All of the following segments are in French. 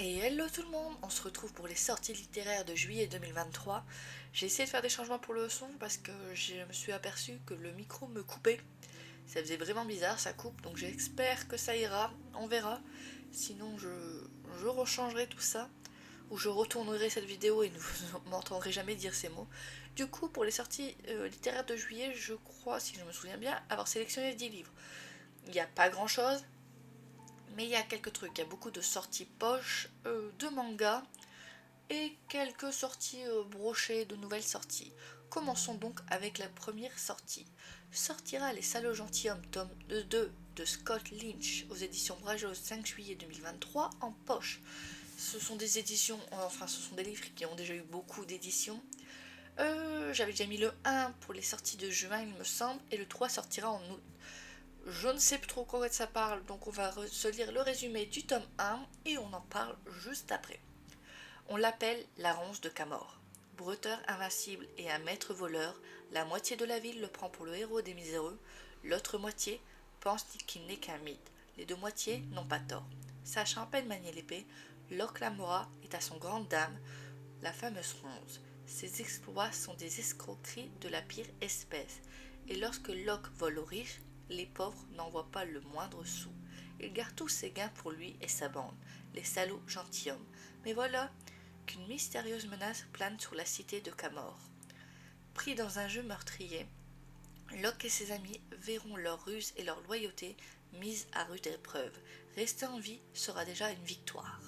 Et hello tout le monde, on se retrouve pour les sorties littéraires de juillet 2023. J'ai essayé de faire des changements pour le son parce que je me suis aperçu que le micro me coupait. Ça faisait vraiment bizarre, ça coupe, donc j'espère que ça ira, on verra. Sinon je rechangerai tout ça, ou je retournerai cette vidéo et vous m'entendrez jamais dire ces mots. Du coup, pour les sorties littéraires de juillet, je crois, si je me souviens bien, avoir sélectionné 10 livres. Il n'y a pas grand chose, mais il y a quelques trucs. Il y a beaucoup de sorties poches, de mangas, et quelques sorties brochées de nouvelles sorties. Commençons donc avec la première sortie. Sortira Les Salauds Gentilshommes tome 2 de Scott Lynch aux éditions Brajos le 5 juillet 2023 en poche. Ce sont des éditions, enfin ce sont des livres qui ont déjà eu beaucoup d'éditions. J'avais déjà mis le 1 pour les sorties de juin il me semble, et le 3 sortira en août. Je ne sais plus trop quoi ça parle, donc on va se lire le résumé du tome 1 et on en parle juste après. On l'appelle la ronce de Camor. Bretteur invincible et un maître voleur, la moitié de la ville le prend pour le héros des miséreux, l'autre moitié pense qu'il n'est qu'un mythe. Les deux moitiés n'ont pas tort. Sachant à peine manier l'épée, Locke Lamora est à son grande dame, la fameuse ronce. Ses exploits sont des escroqueries de la pire espèce, et lorsque Locke vole aux riches, les pauvres n'en voient pas le moindre sou. Il garde tous ses gains pour lui et sa bande, les salauds gentilshommes. Mais voilà qu'une mystérieuse menace plane sur la cité de Camor. Pris dans un jeu meurtrier, Locke et ses amis verront leur ruse et leur loyauté mises à rude épreuve. Rester en vie sera déjà une victoire.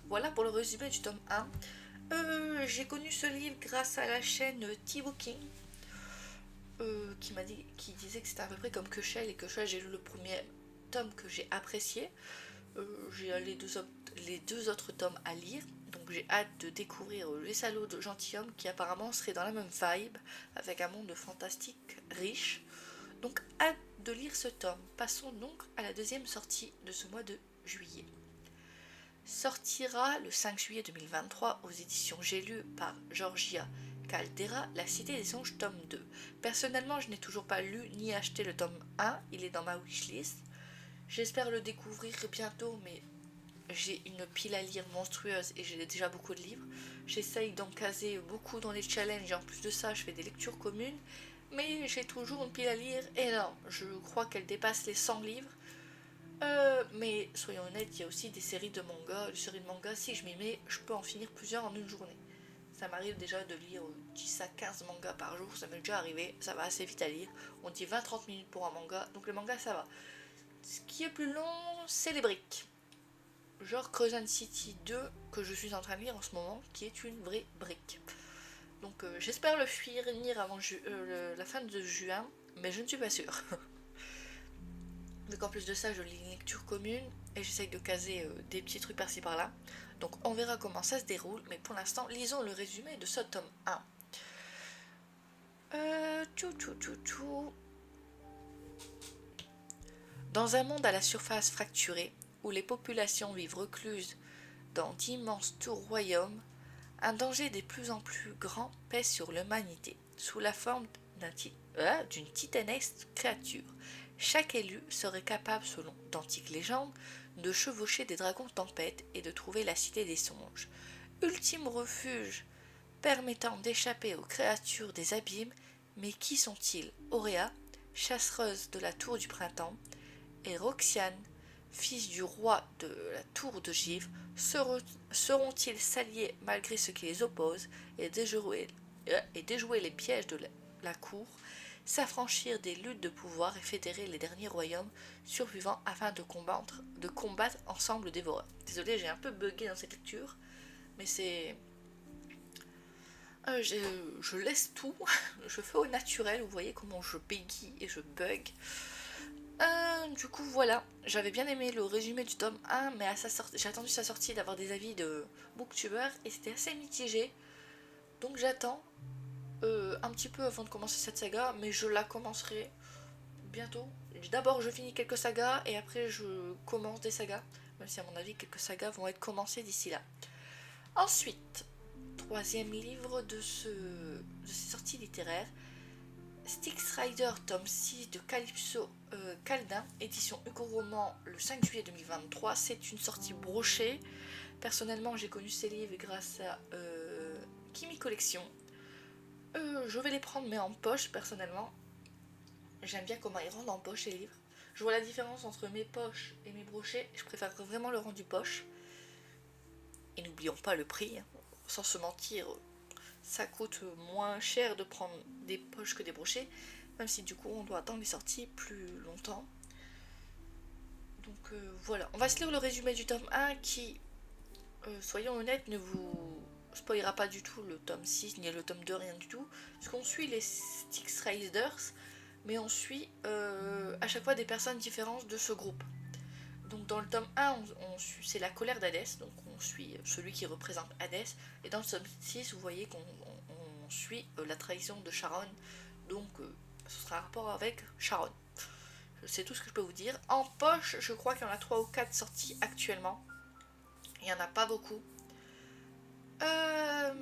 Voilà pour le résumé du tome 1. J'ai connu ce livre grâce à la chaîne T-Booking, qui disait que c'était à peu près comme Keschel, et Keschel, j'ai lu le premier tome que j'ai apprécié. J'ai les deux autres tomes à lire, donc j'ai hâte de découvrir Les Salauds de Gentilhomme, qui apparemment serait dans la même vibe, avec un monde fantastique riche. Donc hâte de lire ce tome. Passons donc à la deuxième sortie de ce mois de juillet. Sortira le 5 juillet 2023 aux éditions J'ai lu par Georgia Caldera, La Cité des Songes tome 2. Personnellement, je n'ai toujours pas lu ni acheté le tome 1, il est dans ma wishlist. J'espère le découvrir bientôt, mais j'ai une pile à lire monstrueuse et j'ai déjà beaucoup de livres. J'essaye d'en caser beaucoup dans les challenges et en plus de ça, je fais des lectures communes, mais j'ai toujours une pile à lire énorme. Je crois qu'elle dépasse les 100 livres. Mais soyons honnêtes, il y a aussi des séries de mangas. Si je m'y mets, je peux en finir plusieurs en une journée. Ça m'arrive déjà de lire 10 à 15 mangas par jour, ça m'est déjà arrivé, ça va assez vite à lire. On dit 20-30 minutes pour un manga, donc le manga ça va. Ce qui est plus long, c'est les briques. Genre Crescent City 2, que je suis en train de lire en ce moment, qui est une vraie brique. Donc j'espère le finir avant la fin de juin, mais je ne suis pas sûre. Donc en plus de ça, je lis une lecture commune et j'essaye de caser des petits trucs par-ci par-là. Donc on verra comment ça se déroule, mais pour l'instant, lisons le résumé de ce tome 1. Dans un monde à la surface fracturée, où les populations vivent recluses dans d'immenses tours royaumes, un danger de plus en plus grand pèse sur l'humanité, sous la forme d'une titanesque créature. Chaque élu serait capable, selon d'antiques légendes, de chevaucher des dragons tempêtes et de trouver la cité des songes. Ultime refuge permettant d'échapper aux créatures des abîmes, mais qui sont-ils? Auréa, chasseuse de la tour du printemps, et Roxiane, fils du roi de la tour de Givre, seront-ils s'allier malgré ce qui les oppose et déjouer les pièges de la cour, s'affranchir des luttes de pouvoir et fédérer les derniers royaumes survivants afin de combattre ensemble le dévoreur. Désolée, j'ai un peu bugué dans cette lecture, mais c'est... je laisse tout, je fais au naturel, vous voyez comment je bégaye et je bug. Du coup voilà, j'avais bien aimé le résumé du tome 1, mais j'ai attendu sa sortie d'avoir des avis de booktubers et c'était assez mitigé. Donc j'attends un petit peu avant de commencer cette saga, mais je la commencerai bientôt. D'abord je finis quelques sagas et après je commence des sagas, même si à mon avis quelques sagas vont être commencées d'ici là. Ensuite, troisième livre de ces sorties littéraires, Styx Rider tome 6 de Calypso Caldin, édition Hugo Roman le 5 juillet 2023. C'est une sortie brochée, Personnellement, j'ai connu ces livres grâce à Kimi Collection. Je vais les prendre mais en poche personnellement. J'aime bien comment ils rendent en poche les livres. Je vois la différence entre mes poches et mes brochets. Je préfère vraiment le rendu poche. Et n'oublions pas le prix. Hein. Sans se mentir, ça coûte moins cher de prendre des poches que des brochets. Même si du coup on doit attendre les sorties plus longtemps. Donc voilà. On va se lire le résumé du tome 1 qui, soyons honnêtes, ne vous spoilera pas du tout le tome 6 ni le tome 2, rien du tout. Parce qu'on suit les Styx Riders, mais on suit à chaque fois des personnes différentes de ce groupe. Donc dans le tome 1, c'est la colère d'Hadès, donc on suit celui qui représente Hadès. Et dans le tome 6, vous voyez qu'on suit la trahison de Charon, donc ce sera un rapport avec Charon. C'est tout ce que je peux vous dire. En poche, je crois qu'il y en a 3 ou 4 sorties actuellement. Il n'y en a pas beaucoup.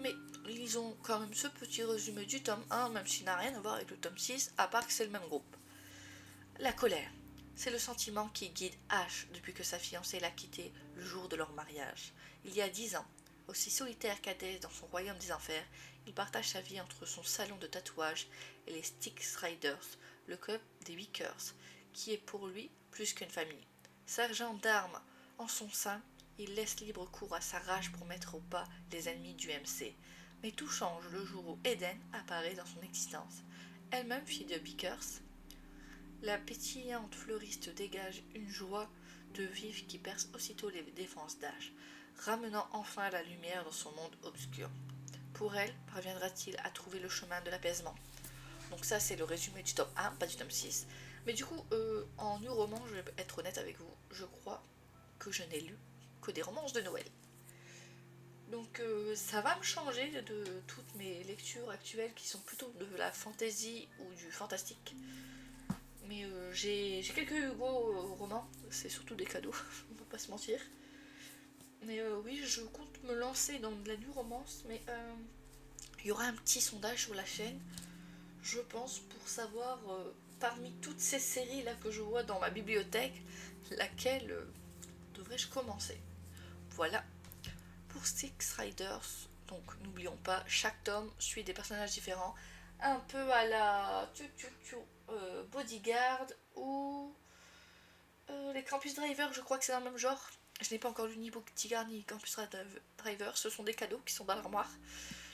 Mais lisons quand même ce petit résumé du tome 1, même s'il n'a rien à voir avec le tome 6, à part que c'est le même groupe. La colère. C'est le sentiment qui guide Ash depuis que sa fiancée l'a quitté le jour de leur mariage. Il y a 10 ans, aussi solitaire qu'Hadès dans son royaume des enfers, il partage sa vie entre son salon de tatouage et les Styx Riders, le club des Wickers, qui est pour lui plus qu'une famille. Sergent d'armes en son sein, il laisse libre cours à sa rage pour mettre au pas les ennemis du MC. Mais tout change le jour où Eden apparaît dans son existence. Elle-même fille de Bickers, la pétillante fleuriste dégage une joie de vivre qui perce aussitôt les défenses d'Ash, ramenant enfin la lumière dans son monde obscur. Pour elle, parviendra-t-il à trouver le chemin de l'apaisement? Donc ça, c'est le résumé du tome 1, pas du tome 6. Mais du coup, en new roman, je vais être honnête avec vous, je crois que je n'ai lu que des romances de Noël. Donc ça va me changer de toutes mes lectures actuelles qui sont plutôt de la fantasy ou du fantastique. Mais j'ai quelques Hugo romans, c'est surtout des cadeaux, on va pas se mentir. Mais oui, je compte me lancer dans de la new romance, mais il y aura un petit sondage sur la chaîne, je pense, pour savoir parmi toutes ces séries là que je vois dans ma bibliothèque, laquelle devrais-je commencer. Voilà. Pour Styx Riders, donc n'oublions pas, chaque tome suit des personnages différents, un peu à la Bodyguard ou les Campus Driver, je crois que c'est dans le même genre. Je n'ai pas encore lu ni Bodyguard ni Campus Driver, ce sont des cadeaux qui sont dans l'armoire,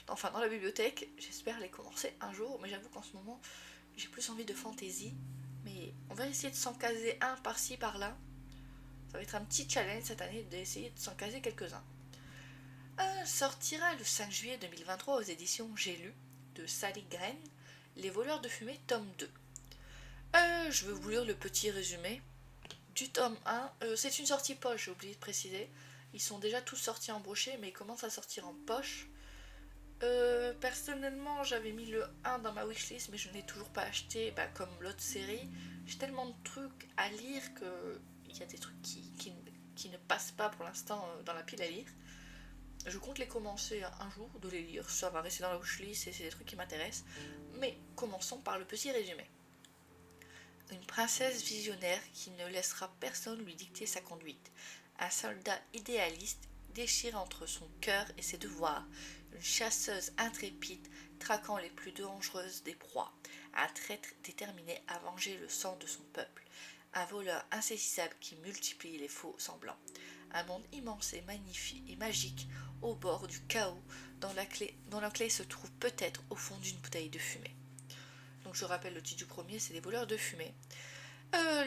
enfin dans la bibliothèque. J'espère les commencer un jour, mais j'avoue qu'en ce moment j'ai plus envie de fantasy. Mais on va essayer de s'en caser un par-ci par-là. Ça va être un petit challenge cette année d'essayer de s'en caser quelques-uns. Sortira le 5 juillet 2023 aux éditions J'ai lu de Sally Green, Les voleurs de fumée tome 2. Je vais vous lire le petit résumé du tome 1. C'est une sortie poche, j'ai oublié de préciser. Ils sont déjà tous sortis en brochet, mais ils commencent à sortir en poche. Personnellement, j'avais mis le 1 dans ma wishlist, mais je ne l'ai toujours pas acheté, comme l'autre série. J'ai tellement de trucs à lire qu'il y a des trucs qui ne passent pas pour l'instant dans la pile à lire. Je compte les commencer un jour, de les lire, ça va rester dans la wishlist et c'est des trucs qui m'intéressent. Mais commençons par le petit résumé. Une princesse visionnaire qui ne laissera personne lui dicter sa conduite. Un soldat idéaliste déchiré entre son cœur et ses devoirs. Une chasseuse intrépide traquant les plus dangereuses des proies. Un traître déterminé à venger le sang de son peuple. Un voleur insaisissable qui multiplie les faux semblants. Un monde immense et magnifique et magique au bord du chaos dont la clé se trouve peut-être au fond d'une bouteille de fumée. Donc je rappelle le titre du premier, c'est Les voleurs de fumée.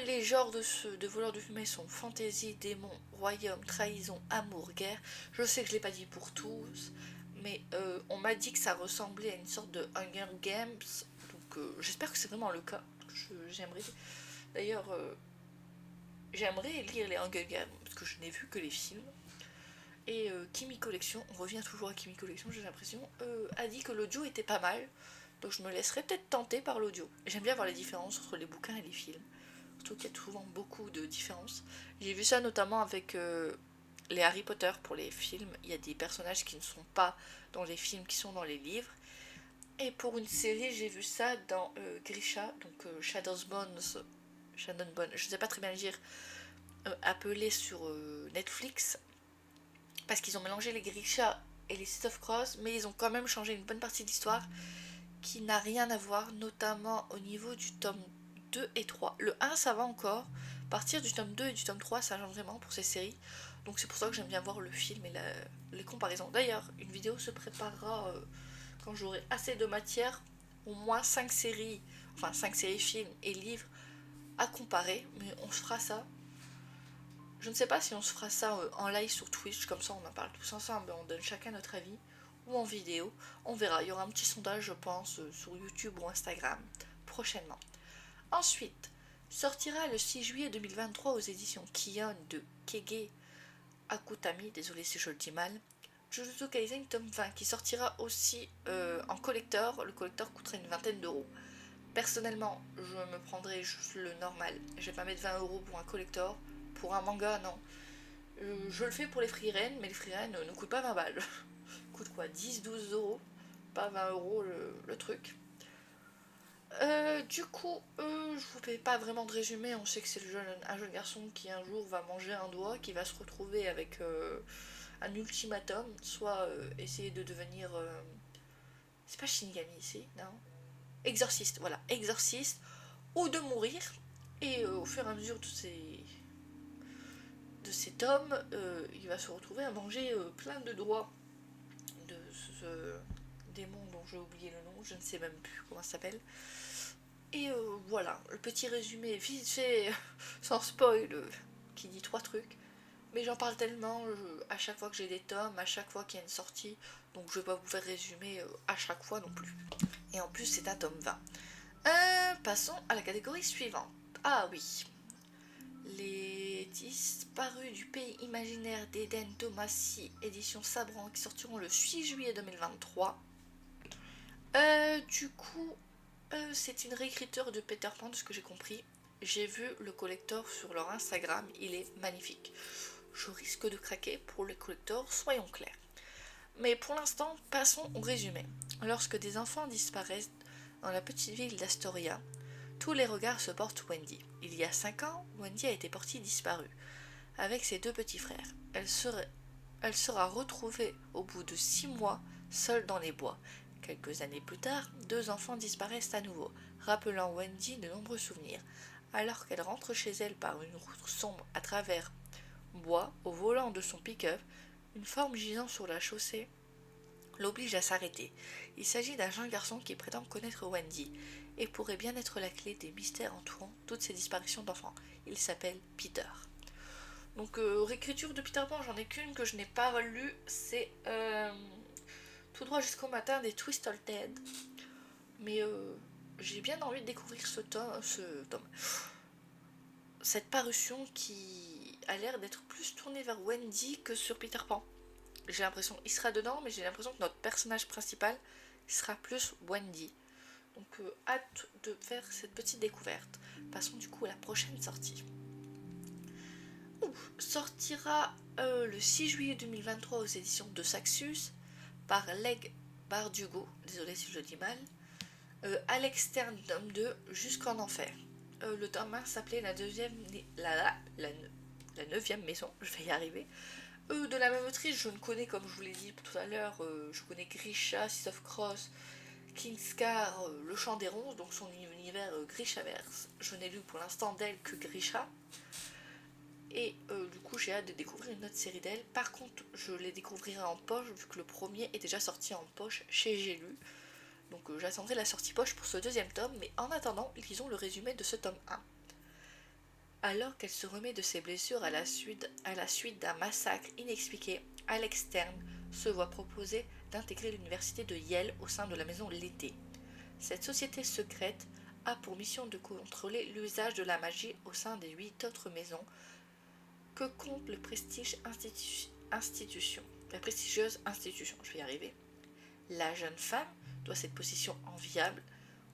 Les genres de voleurs de fumée sont fantasy, démons, royaume, trahison, amour, guerre. Je sais que je ne l'ai pas dit pour tous, mais on m'a dit que ça ressemblait à une sorte de Hunger Games, donc j'espère que c'est vraiment le cas. J'aimerais d'ailleurs j'aimerais lire les Hunger Games parce que je n'ai vu que les films. Et Kimi Collection, on revient toujours à Kimi Collection, j'ai l'impression, a dit que l'audio était pas mal, donc je me laisserai peut-être tenter par l'audio. J'aime bien voir les différences entre les bouquins et les films, surtout qu'il y a souvent beaucoup de différences. J'ai vu ça notamment avec les Harry Potter pour les films, il y a des personnages qui ne sont pas dans les films, qui sont dans les livres. Et pour une série, j'ai vu ça dans Grisha, donc Shadowbones, je ne sais pas très bien le dire, appelé sur Netflix. parce qu'ils ont mélangé les Grisha et les Seeds of Cross, mais ils ont quand même changé une bonne partie de l'histoire qui n'a rien à voir, notamment au niveau du tome 2 et 3. Le 1 ça va encore, à partir du tome 2 et du tome 3 ça change vraiment pour ces séries, donc c'est pour ça que j'aime bien voir le film et les comparaisons. D'ailleurs, une vidéo se préparera quand j'aurai assez de matière, au moins 5 séries, enfin 5 séries films et livres à comparer, mais on se fera ça. Je ne sais pas si on se fera ça en live sur Twitch, comme ça on en parle tous ensemble, on donne chacun notre avis, ou en vidéo, on verra, il y aura un petit sondage je pense sur YouTube ou Instagram prochainement. Ensuite, sortira le 6 juillet 2023 aux éditions Kion de Kege Akutami, désolé si je le dis mal, Jujutsu Kaisen tome 20 qui sortira aussi en collector, le collector coûterait une vingtaine d'euros. Personnellement, je me prendrais juste le normal, je vais pas mettre 20 euros pour un collector, pour un manga non. Je le fais pour les freerennes, mais les freerennes ne coûtent pas 20 balles. Coûte quoi, 10-12 euros, pas 20 euros le truc. Du coup, je vous fais pas vraiment de résumé, on sait que c'est un jeune garçon qui un jour va manger un doigt, qui va se retrouver avec un ultimatum, soit essayer de devenir... c'est pas Shinigami ici, non, exorciste, voilà, exorciste, ou de mourir, et au fur et à mesure de cet homme, il va se retrouver à manger plein de doigts de ce démon dont j'ai oublié le nom, je ne sais même plus comment ça s'appelle. Et voilà, le petit résumé vite fait, sans spoil, qui dit 3 trucs. Mais j'en parle tellement à chaque fois que j'ai des tomes, à chaque fois qu'il y a une sortie, donc je vais pas vous faire résumer à chaque fois non plus. Et en plus c'est un tome 20. Passons à la catégorie suivante. Ah oui, les disparus du pays imaginaire d'Eden Thomasy, édition Sabran, qui sortiront le 6 juillet 2023. Du coup, c'est une réécriture de Peter Pan, de ce que j'ai compris. J'ai vu le collector sur leur Instagram, il est magnifique. Je risque de craquer pour le collector, soyons clairs. Mais pour l'instant, passons au résumé. Lorsque des enfants disparaissent dans la petite ville d'Astoria, tous les regards se portent sur Wendy. Il y a 5 ans, Wendy a été portée disparue, avec ses 2 petits frères. Elle sera retrouvée au bout de 6 mois, seule dans les bois. Quelques années plus tard, 2 enfants disparaissent à nouveau, rappelant Wendy de nombreux souvenirs. Alors qu'elle rentre chez elle par une route sombre à travers bois, au volant de son pick-up, une forme gisant sur la chaussée l'oblige à s'arrêter. Il s'agit d'un jeune garçon qui prétend connaître Wendy et pourrait bien être la clé des mystères entourant toutes ces disparitions d'enfants. Il s'appelle Peter. Donc réécriture de Peter Pan, j'en ai qu'une que je n'ai pas lue, c'est Tout droit jusqu'au matin des Twisted. Mais j'ai bien envie de découvrir ce tome, cette parution qui a l'air d'être plus tournée vers Wendy que sur Peter Pan. J'ai l'impression qu'il sera dedans, mais j'ai l'impression que notre personnage principal sera plus Wendy. Donc hâte de faire cette petite découverte. Passons du coup à la prochaine sortie. Sortira le 6 juillet 2023 aux éditions de Saxus par Leg Bardugo, désolé si je le dis mal, à l'externe tome 2 jusqu'en enfer. Le tome 1 s'appelait la 9e maison, je vais y arriver. De la même autrice, je ne connais, comme je vous l'ai dit tout à l'heure, je connais Grisha, Seeds of Cross, Kingscar, Le Chant des Ronces, donc son univers Grishaverse. Je n'ai lu pour l'instant d'elle que Grisha. Et du coup, j'ai hâte de découvrir une autre série d'elle. Par contre, je les découvrirai en poche, vu que le premier est déjà sorti en poche chez J'ai lu. Donc j'attendrai la sortie poche pour ce 2e tome, mais en attendant, lisons le résumé de ce tome 1. Alors qu'elle se remet de ses blessures à la suite d'un massacre inexpliqué, Alex Stern se voit proposer d'intégrer l'université de Yale au sein de la maison L'été. Cette société secrète a pour mission de contrôler l'usage de la magie au sein des 8 autres maisons que compte la prestigieuse institution, je vais y arriver. La jeune femme doit cette position enviable,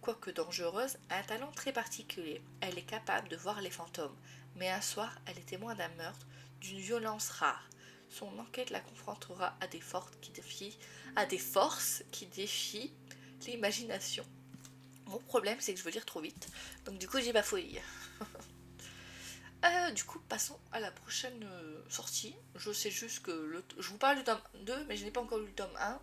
quoique dangereuse, a un talent très particulier. Elle est capable de voir les fantômes, mais un soir, elle est témoin d'un meurtre d'une violence rare. Son enquête la confrontera à des forces qui défient l'imagination. Mon problème, c'est que je veux lire trop vite, donc du coup, j'y bafouille. Du coup, passons à la prochaine sortie. Je sais juste que je vous parle du tome 2, mais je n'ai pas encore lu le tome 1.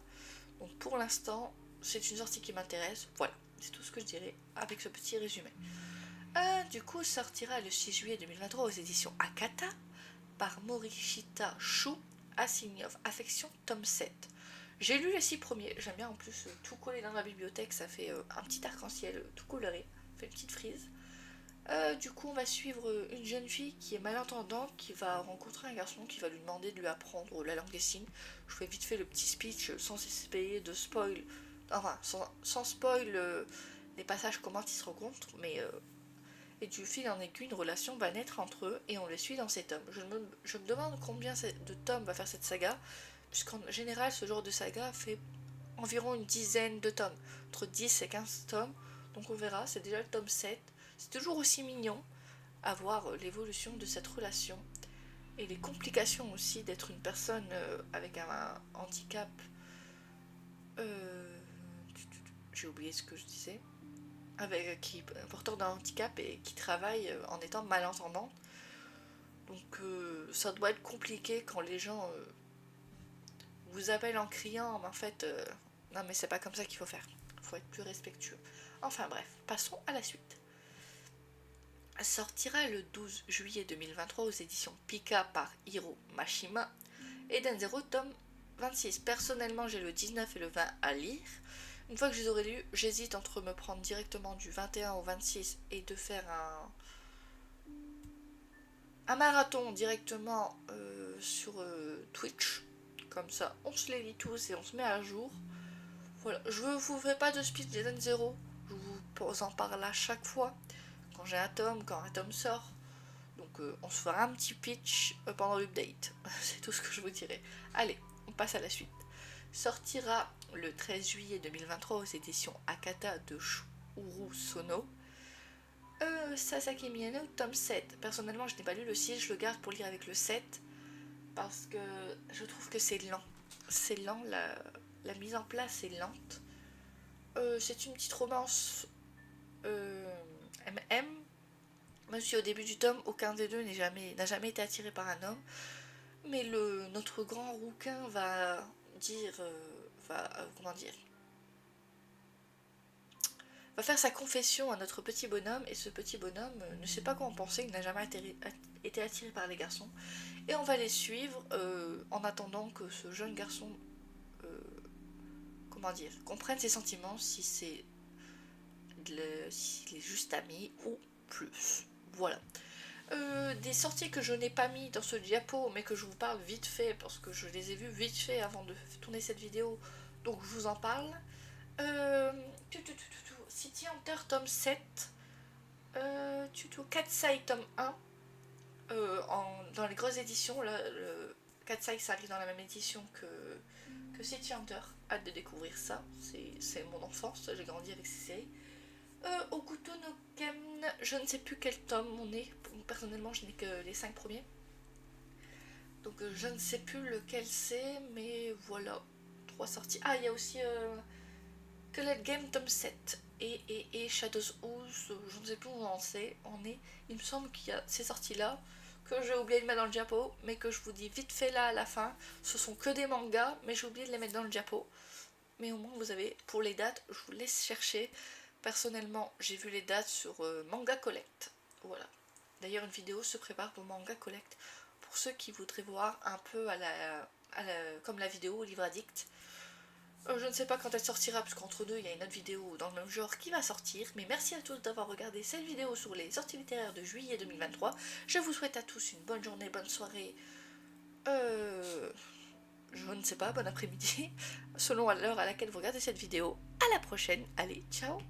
Donc pour l'instant, c'est une sortie qui m'intéresse. Voilà, c'est tout ce que je dirais avec ce petit résumé. Du coup, sortira le 6 juillet 2023 aux éditions Akata par Morishita Shu, Assign of Affection, tome 7. J'ai lu les 6 premiers, j'aime bien en plus tout collé dans la bibliothèque, ça fait un petit arc-en-ciel tout coloré, fait une petite frise. Du coup, on va suivre une jeune fille qui est malentendante, qui va rencontrer un garçon qui va lui demander de lui apprendre la langue des signes. Je fais vite fait le petit speech sans essayer de spoil, enfin sans spoil les passages comment ils se rencontrent, mais et du fil en aiguille, une relation va naître entre eux et on les suit dans ces tomes. Je me demande combien de tomes va faire cette saga, puisqu'en général, ce genre de saga fait environ une dizaine de tomes, entre 10 et 15 tomes. Donc on verra, c'est déjà le tome 7. C'est toujours aussi mignon à voir l'évolution de cette relation et les complications aussi d'être une personne avec un handicap. Euh, J'ai oublié ce que je disais. Qui est porteur d'un handicap et qui travaille en étant malentendant. Donc ça doit être compliqué quand les gens vous appellent en criant, mais en fait, non mais c'est pas comme ça qu'il faut faire. Il faut être plus respectueux. Enfin bref, passons à la suite. Sortira le 12 juillet 2023 aux éditions Pika par Hiro Mashima et Denzero tome 26. Personnellement, j'ai le 19 et le 20 à lire. Une fois que je les aurai lus, j'hésite entre me prendre directement du 21 au 26 et de faire un marathon directement sur Twitch. Comme ça, on se les lit tous et on se met à jour. Voilà, je ne vous fais pas de speech des Denzero. Je vous en parle à chaque fois. Quand j'ai un tome, quand un tome sort. Donc on se fera un petit pitch pendant l'update. C'est tout ce que je vous dirai. Allez, on passe à la suite. Sortira le 13 juillet 2023 aux éditions Akata de Shuru Sono. Sasaki Miyano, tome 7. Personnellement, je n'ai pas lu le 6, je le garde pour lire avec le 7. Parce que je trouve que c'est lent. C'est lent, la mise en place est lente. C'est une petite romance MM. Même si au début du tome, aucun des deux n'a jamais été attiré par un homme. Mais notre grand rouquin va dire... comment dire, va faire sa confession à notre petit bonhomme, et ce petit bonhomme ne sait pas quoi en penser, il n'a jamais été attiré par les garçons. Et on va les suivre en attendant que ce jeune garçon, comprenne ses sentiments, s'il est juste ami ou plus. Voilà. Des sorties que je n'ai pas mis dans ce diapo, mais que je vous parle vite fait, parce que je les ai vues vite fait avant de tourner cette vidéo, donc je vous en parle. City Hunter tome 7, Katsai tome 1, dans les grosses éditions, là, le Katsai ça arrive dans la même édition que City Hunter, hâte de découvrir ça, c'est mon enfance, j'ai grandi avec ces séries. Okuto no Ken, je ne sais plus quel tome on est, personnellement je n'ai que les 5 premiers, donc je ne sais plus lequel c'est, mais voilà, 3 sorties. Ah, il y a aussi Colette Game tome 7 et Shadows Ooze, je ne sais plus où on est. Il me semble qu'il y a ces sorties là que j'ai oublié de mettre dans le diapo, mais que je vous dis vite fait là à la fin. Ce sont que des mangas, mais j'ai oublié de les mettre dans le diapo. Mais au moins vous avez, pour les dates, je vous laisse chercher. Personnellement, j'ai vu les dates sur Manga Collect. Voilà. D'ailleurs, une vidéo se prépare pour Manga Collect. Pour ceux qui voudraient voir un peu comme la vidéo Livre Addict. Je ne sais pas quand elle sortira, parce qu'entre deux, il y a une autre vidéo dans le même genre qui va sortir. Mais merci à tous d'avoir regardé cette vidéo sur les sorties littéraires de juillet 2023. Je vous souhaite à tous une bonne journée, bonne soirée. Je ne sais pas, bon après-midi, selon l'heure à laquelle vous regardez cette vidéo. À la prochaine, allez, ciao!